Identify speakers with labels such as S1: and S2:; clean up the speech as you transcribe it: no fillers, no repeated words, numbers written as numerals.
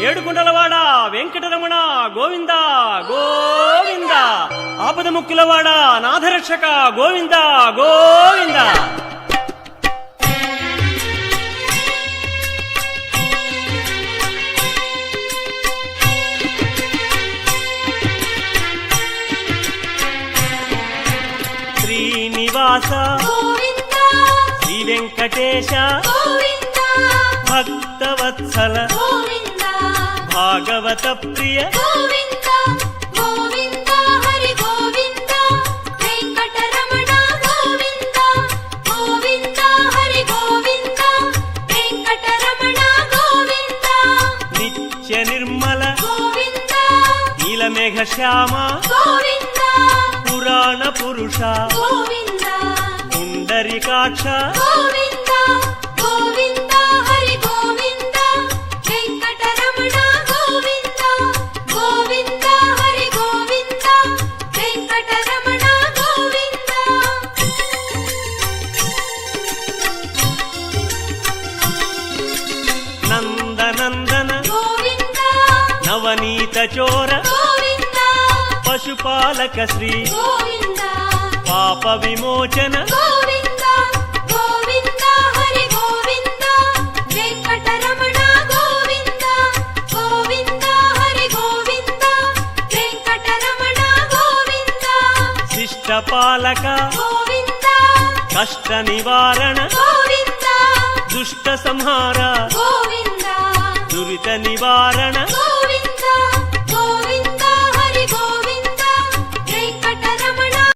S1: ఏడుకొండలవాడ వెంకటరమణ గోవింద గోవింద, ఆపద ముక్కులవాడ నాథరక్షక గోవింద గోవింద. శ్రీనివాస
S2: గోవింద
S1: శ్రీ వెంకటేశ
S2: గోవింద
S1: భక్తవత్సల
S2: గోవింద
S1: భాగవత ప్రియ
S2: గోవింద గోవింద హరి గోవింద వెంకటరమణ గోవింద గోవింద హరి గోవింద వెంకటరమణ గోవింద
S1: నిత్య నిర్మల
S2: గోవింద
S1: నీలమేఘ శ్యామ
S2: గోవింద
S1: పురాణ పురుష
S2: గోవింద
S1: పుండరీకాక్ష
S2: గోవింద గోవింద హరి గోవింద వెంకటరమణ గోవింద గోవింద హరి గోవింద వెంకటరమణ గోవింద.
S1: నందనందన
S2: గోవింద
S1: నవనీత చోర
S2: గోవింద
S1: పశుపాలక శ్రీ
S2: గోవింద
S1: పాప విమోచన
S2: గోవింద గోవింద హరి గోవింద వెంకటరమణ గోవింద గోవింద హరి గోవింద వెంకటరమణ గోవింద
S1: శిష్ట పాలక
S2: గోవింద
S1: కష్ట నివారణ
S2: గోవింద
S1: దుష్ట సంహార
S2: గోవింద
S1: దురిత నివారణ
S2: గోవింద